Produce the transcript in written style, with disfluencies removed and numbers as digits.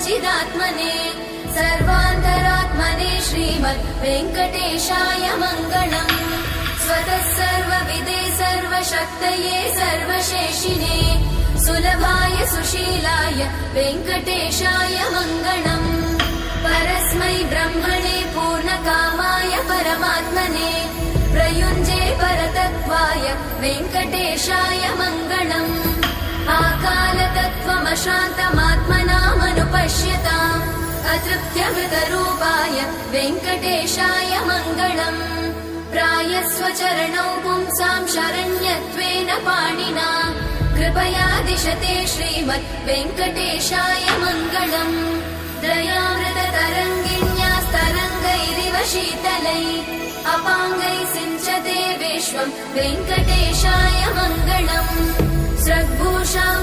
चिदात्मने सर्वान्तरात्मने श्रीमद् वेङ्कटेशाय मङ्गलम्। स्वतः सर्वविदे सर्वशक्तये सर्वशेषिने सुलभाय सुशीलाय वेङ्कटेशाय मङ्गलम्। परस्मै ब्रह्मणे पूर्णकामाय परमात्मने प्रयुञ्जे परतत्त्वाय वेङ्कटेशाय मङ्गलम्। आकालतत्त्वमशान्तमात्मनामनुपश्यताम् अतृप्त्यमृतरूपाय वेङ्कटेशाय मङ्गलम्। प्रायस्वचरणौ पुंसां शरण्यत्वेन पाणिना कृपया दिशते श्रीमद् वेङ्कटेशाय मङ्गलम्। दयामृततरङ्गिण्यास्तरङ्गैरिव शीतलैः अपाङ्गैः सिञ्चते विश्वं वेङ्कटेशाय मङ्गलम्। स्रग्भूषां